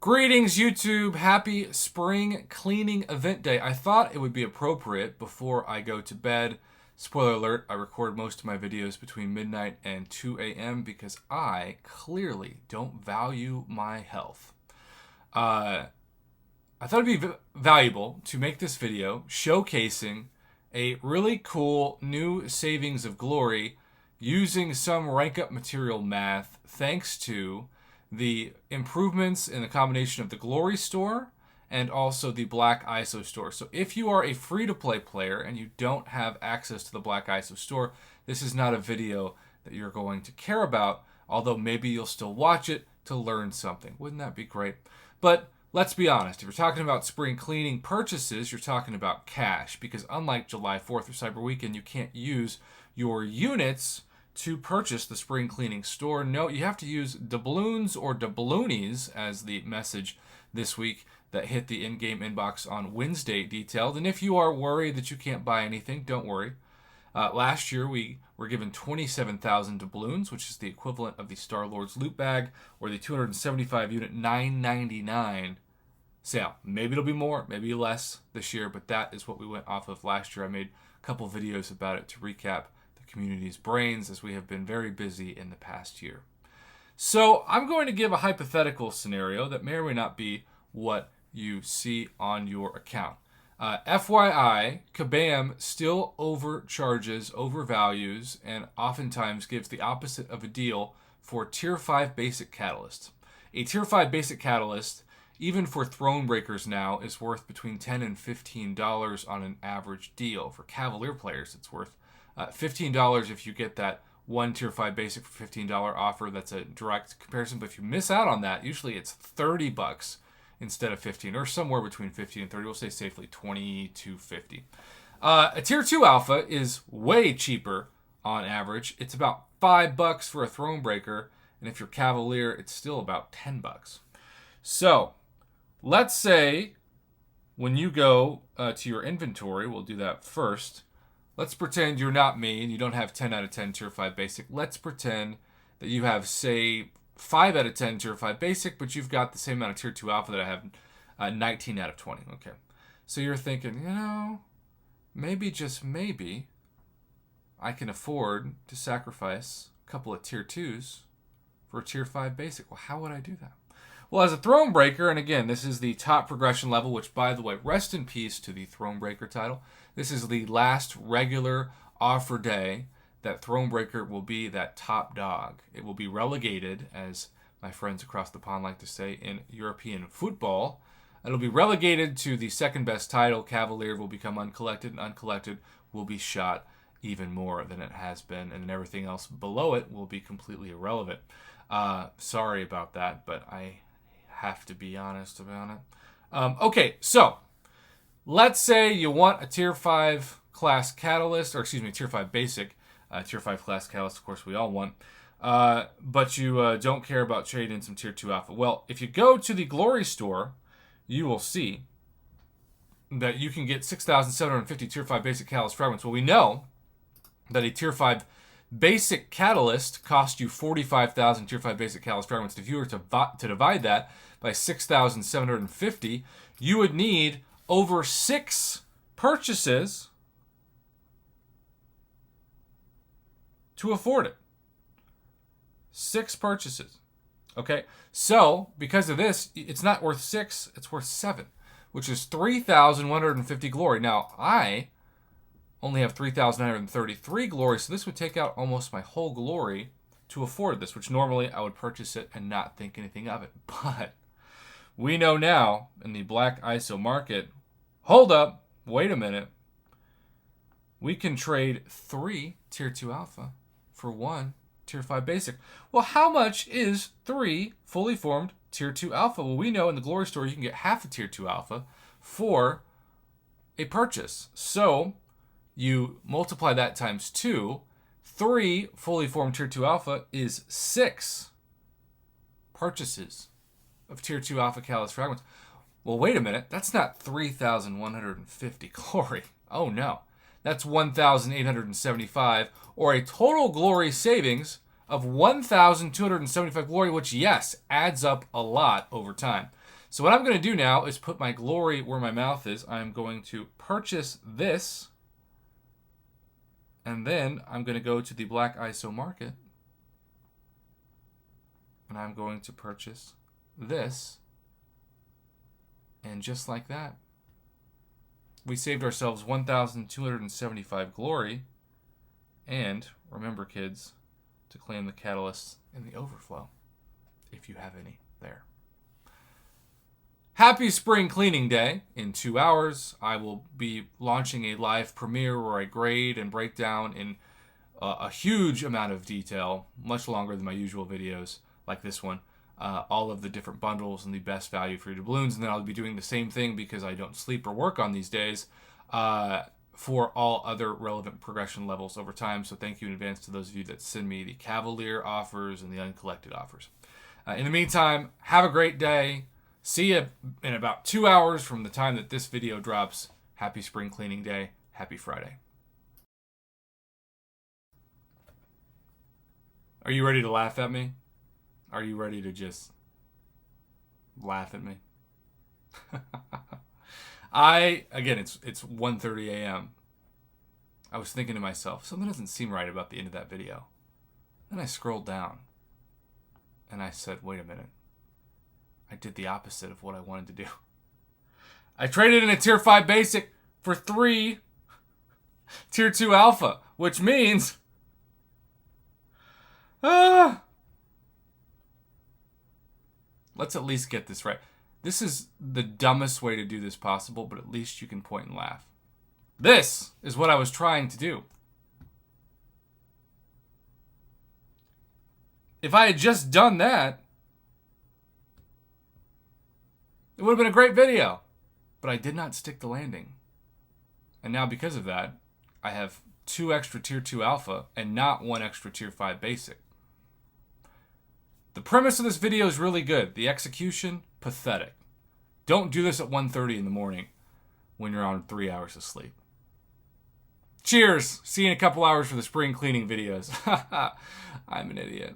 Greetings, YouTube. Happy spring cleaning event day. I thought it would be appropriate before I go to bed. Spoiler alert, I record most of my videos between midnight and 2 a.m. because I clearly don't value my health. I thought it'd be valuable to make this video showcasing a really cool new Savings of Glory using some rank up material math thanks to the improvements in the combination of the Glory Store and also the Black ISO Store. So if you are a free-to-play player and you don't have access to the Black ISO Store, this is not a video that you're going to care about, although maybe you'll still watch it to learn something. Wouldn't that be great? But let's be honest, if you're talking about spring cleaning purchases, you're talking about cash, because unlike July 4th or Cyber Weekend, you can't use your units to purchase the spring cleaning store. No, you have to use doubloons or doubloonies, as the message this week that hit the in-game inbox on Wednesday detailed. And if you are worried that you can't buy anything, don't worry. Last year we were given 27,000 doubloons, which is the equivalent of the Star-Lord's loot bag or the 275 unit $9.99 sale. Maybe it'll be more, maybe less this year, but that is what we went off of last year. I made a couple videos about it to recap community's brains, as we have been very busy in the past year. So I'm going to give a hypothetical scenario that may or may not be what you see on your account. FYI, Kabam still overcharges, overvalues, and oftentimes gives the opposite of a deal for Tier 5 basic catalysts. A Tier 5 basic catalyst, even for Thronebreakers now, is worth between $10 and $15 on an average deal. For Cavalier players, it's worth $15 if you get that one Tier 5 basic for $15 offer. That's a direct comparison. But if you miss out on that, usually it's $30 instead of $15, or somewhere between $15 and $30. We'll say safely $20 to $50. A Tier 2 Alpha is way cheaper on average. It's about $5 for a Thronebreaker, and if you're Cavalier, it's still about $10. So let's say when you go to your inventory, we'll do that first. Let's pretend you're not me and you don't have 10 out of 10 Tier 5 Basic. Let's pretend that you have, say, 5 out of 10 Tier 5 Basic, but you've got the same amount of Tier 2 Alpha that I have, 19 out of 20. Okay. So you're thinking, maybe, just maybe, I can afford to sacrifice a couple of Tier 2s for a Tier 5 Basic. Well, how would I do that? Well, as a Thronebreaker, and again, this is the top progression level, which, by the way, rest in peace to the Thronebreaker title. This is the last regular offer day that Thronebreaker will be that top dog. It will be relegated, as my friends across the pond like to say, in European football. It'll be relegated to the second best title. Cavalier will become uncollected, and uncollected will be shot even more than it has been, and then everything else below it will be completely irrelevant. Sorry about that, but I have to be honest about it. Okay, so let's say you want a Tier 5 class catalyst, or excuse me, Tier 5 basic, Tier 5 class catalyst, of course we all want, but you don't care about trading in some Tier 2 Alpha. Well, if you go to the Glory Store, you will see that you can get 6,750 Tier 5 basic catalyst fragments. Well, we know that a Tier 5 basic catalyst cost you 45,000 Tier 5 basic catalyst fragments. If you were to divide that by 6,750, you would need over 6 purchases to afford it. 6 purchases. Okay? So, because of this, it's not worth 6, it's worth 7, which is 3,150 glory. Now, I only have 3,933 glory, so this would take out almost my whole glory to afford this, which normally I would purchase it and not think anything of it. But we know now in the Black ISO market, hold up, wait a minute, we can trade 3 Tier 2 Alpha for 1 Tier 5 Basic. Well, how much is 3 fully formed Tier 2 Alpha? Well, we know in the Glory Store you can get half a Tier 2 Alpha for a purchase. So you multiply that times 2. 3 fully formed Tier 2 Alpha is 6 purchases of Tier 2 Alpha Catalyst fragments. Well, wait a minute. That's not 3,150 glory. Oh, no. That's 1,875, or a total glory savings of 1,275 glory, which, yes, adds up a lot over time. So what I'm going to do now is put my glory where my mouth is. I'm going to purchase this. And then I'm going to go to the Black ISO market. And I'm going to purchase this. And just like that, we saved ourselves 1,275 glory. And remember, kids, to claim the catalysts in the overflow, if you have any there. Happy Spring Cleaning Day. In 2 hours, I will be launching a live premiere where I grade and break down in a huge amount of detail, much longer than my usual videos like this one, all of the different bundles and the best value for your doubloons. And then I'll be doing the same thing because I don't sleep or work on these days for all other relevant progression levels over time. So thank you in advance to those of you that send me the Cavalier offers and the uncollected offers. In the meantime, have a great day. See you in about 2 hours from the time that this video drops. Happy Spring Cleaning Day. Happy Friday. Are you ready to laugh at me? Are you ready to just laugh at me? Again, it's 1:30 a.m. I was thinking to myself, something doesn't seem right about the end of that video. Then I scrolled down and I said, wait a minute. I did the opposite of what I wanted to do. I traded in a tier 5 basic for 3 tier 2 alpha, which means let's at least get this right. This is the dumbest way to do this possible, but at least you can point and laugh. This is what I was trying to do. If I had just done that, it would have been a great video. But I did not stick the landing. And now because of that, I have 2 extra tier 2 alpha and not 1 extra tier 5 basic. The premise of this video is really good. The execution, pathetic. Don't do this at 1:30 in the morning when you're on 3 hours of sleep. Cheers! See you in a couple hours for the spring cleaning videos. I'm an idiot.